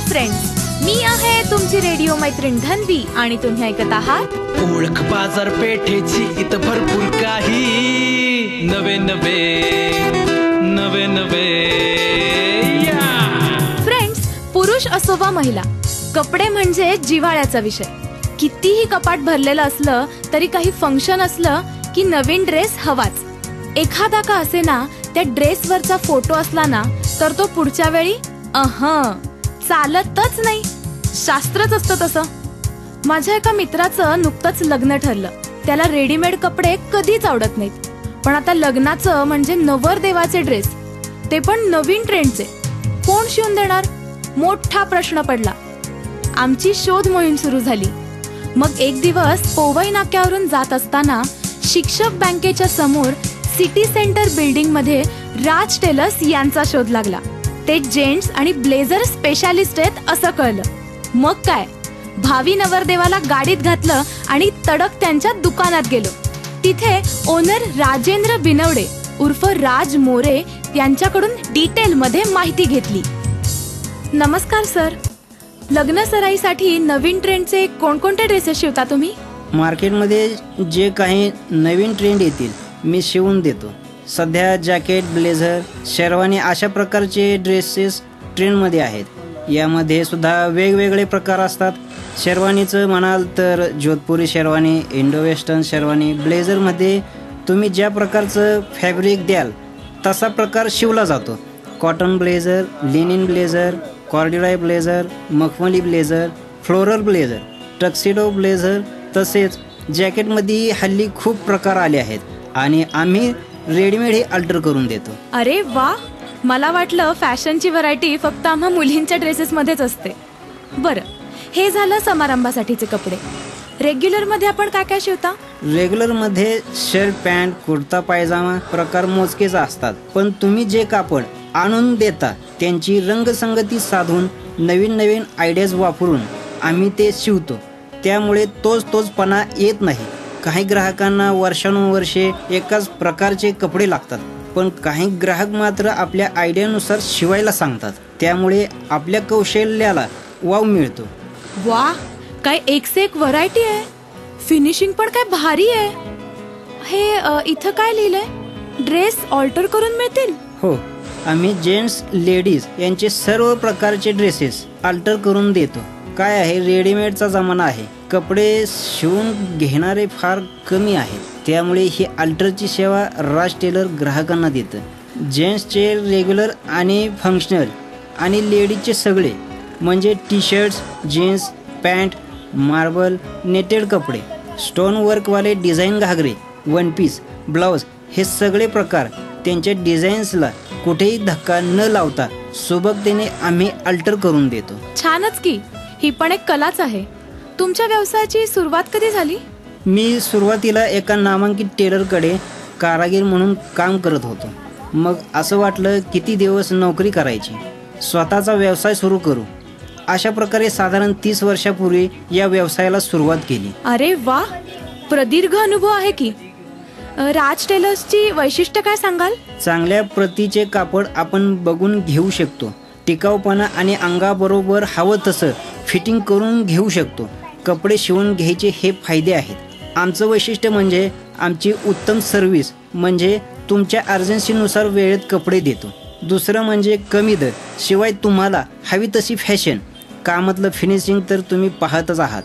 Friends, मी आहे तुमची radio मैत्रीण धन्वी आणि तुम्ही ऐकत आहात ओळख बाजारपेठेची इथं भरपूर काही नवे फ्रेंड्स, पुरुष असो वा महिला, कपडे म्हणजे जिव्हाळ्याचा विषय. कितीही कपाट भरलेलं असलं तरी काही फंक्शन असलं की नवीन ड्रेस हवाच. एखादा का असे ना त्या ड्रेसवरचा फोटो असला ना तर तो पुढच्या वेळी चालतच नाही. शास्त्रच असतं तसं. माझ्या एका मित्राचं नुकतंच लग्न ठरलं. त्याला रेडीमेड कपडे कधीच आवडत नाहीत, पण आता लग्नाचं म्हणजे नवरदेवाचे ड्रेस, ते पण नवीन ट्रेंडचे, कोण शिवून देणार? मोठा प्रश्न पडला. आमची शोध मोहीम सुरू झाली. मग एक दिवस पोवई नाक्यावरून जात असताना शिक्षक बँकेच्या समोर सिटी सेंटर बिल्डिंग मध्ये राज टेलर्स यांचा शोध लागला. ते जेंट्स आणि ब्लेझर स्पेशालिस्ट आहेत असं कळलं. मग काय, भावी नवरदेवाला गाडीत घातलं आणि तडक त्यांच्या दुकानात गेलो. तिथे ओनर राजेंद्र बिनवडे उर्फ राज मोरे यांच्याकडून डिटेल मध्ये माहिती घेतली. नमस्कार सर, लग्न सराईसाठी नवीन ट्रेंडचे कोणकोणते ड्रेसेस शिवता तुम्ही? मार्केटमध्ये जे काही नवीन ट्रेंड येतील मी शिवून देतो. सध्या जॅकेट, ब्लेझर, शेरवानी अशा प्रकारचे ड्रेसेस ट्रेंडमध्ये आहेत. यामध्ये सुद्धा वेगवेगळे प्रकार असतात. शेरवानीचं म्हणाल तर जोधपुरी शेरवानी, इंडो वेस्टर्न शेरवानी. ब्लेझरमध्ये तुम्ही ज्या प्रकारचं फॅब्रिक द्याल तसा प्रकार शिवला जातो. Cotton blazer, linen blazer, corduroy blazer, मखमली blazer, floral blazer, tuxedo blazer. तसेच जॅकेटमध्ये हल्ली खूप प्रकार आले आहेत आणि आम्ही रेडीमेड हे अल्टर करून देतो. अरे वा, मला वाटलं फॅशनची व्हरायटी फक्त आम्हा मुलींच्या ड्रेसेसमध्येच असते. बरं, हे झालं समारंभासाठीचे कपडे. रेग्युलर मध्ये आपण काय काय शिवता? रेग्युलर मध्ये शर्ट, पॅन्ट, कुर्ता, पायजामा प्रकार मोजकेच असतात. पण तुम्ही जे कापड आणून देता त्यांची रंगसंगती साधून नवीन नवीन आयडियाज वापरून आम्ही ते शिवतो. त्यामुळे तोचपणा येत नाही. काही ग्राहकांना वर्षानुवर्षे एकाच प्रकारचे कपडे लागतात, पण काही ग्राहक मात्र आपल्या आयडियानुसार शिवायला सांगतात. त्यामुळे आपल्या कौशल्याला वाव मिळतो. वा, काय एक से एक व्हरायटी आहे. फिनिशिंग पण काय भारी आहे. हे इथं काय लिहिलंय? ड्रेस ऑल्टर करून मिळतील? हो, आम्ही जेंट्स, लेडीज यांचे सर्व प्रकारचे ड्रेसेस अल्टर करून देतो. काय आहे, रेडीमेडचा जमाना आहे. कपडे शिवून घेणारे फार कमी आहेत. त्यामुळे ही अल्टरची सेवा राज टेलर ग्राहकांना देतं. जेंट्सचे रेग्युलर आणि फंक्शनल आणि लेडीजचे सगळे म्हणजे T shirts, jeans, pant, marble, netted कपडे, स्टोन वर्कवाले डिझाईन घागरे, वन पीस, ब्लाउज हे सगळे प्रकार त्यांच्या डिझाईन्सला कुठेही धक्का न लावता सुबकतेने आम्ही अल्टर करून देतो. छानच की, ही पण एक कलाच आहे. तुमच्या व्यवसायाची सुरुवात कधी झाली? मी सुरुवातीला एका नामांकित टेलरकडे कारागीर म्हणून काम करत होतो. मग असं वाटलं किती दिवस नोकरी करायची, स्वतःचा व्यवसाय सुरू करू. अशा प्रकारे साधारण 30 वर्षापूर्वी या व्यवसायाला सुरुवात केली. अरे वा, प्रदीर्घ अनुभव आहे की. राज टेलर्सची वैशिष्ट्य काय सांगाल? चांगल्या प्रतीचे कापड आपण बघून घेऊ शकतो. टिकाऊपणा आणि अंगाबरोबर हवं तसं फिटिंग करून घेऊ शकतो. कपडे शिवून घ्यायचे हे फायदे आहेत. आमचं वैशिष्ट्य म्हणजे आमची उत्तम सर्व्हिस, म्हणजे तुमच्या अर्जन्सीनुसार वेळेत कपडे देतो. दुसरं म्हणजे कमी दर, शिवाय तुम्हाला हवी तशी फॅशन. कामातलं फिनिशिंग तर तुम्ही पाहतच आहात.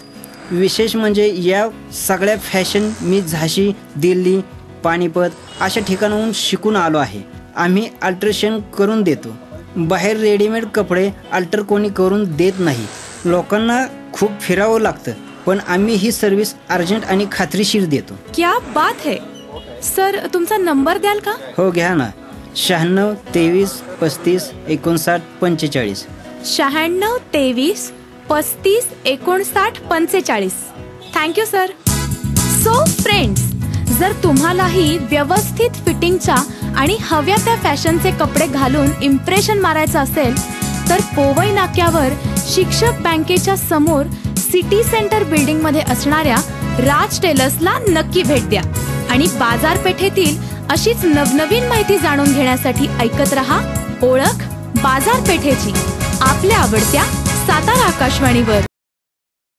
विशेष म्हणजे या सगळ्या फॅशन मी झाशी, दिल्ली, पानिपत अशा ठिकाणाहून शिकून आलो आहे. आम्ही अल्ट्रेशन करून देतो. बाहेर रेडीमेड कपडे अल्टर कोणी करून देत नाही. लोकांना खूप फिरावं लागतं, पण आम्ही ही सर्व्हिस अर्जंट आणि खात्रीशीर देतो. क्या बात है सर, तुमचा नंबर द्याल का? हो, घ्या ना. 96 23 35 59 45. 96 23 35 59 45. Thank you sir. सो फ्रेंड्स, जर तुम्हालाही व्यवस्थित फिटिंगच्या आणि हव्या त्या फॅशनचे कपडे घालून इम्प्रेशन मारायचं असेल तर पोवई नाक्यावर शिक्षक बँकेच्या समोर सिटी सेंटर बिल्डिंग मध्ये असणाऱ्या राज टेलर्सला नक्की भेट द्या. आणि बाजारपेठेतील अशीच नवनवीन माहिती जाणून घेण्यासाठी ऐकत रहा ओळख बाजारपेठेची, आपल्या आवडत्या सातारा आकाशवाणीवर.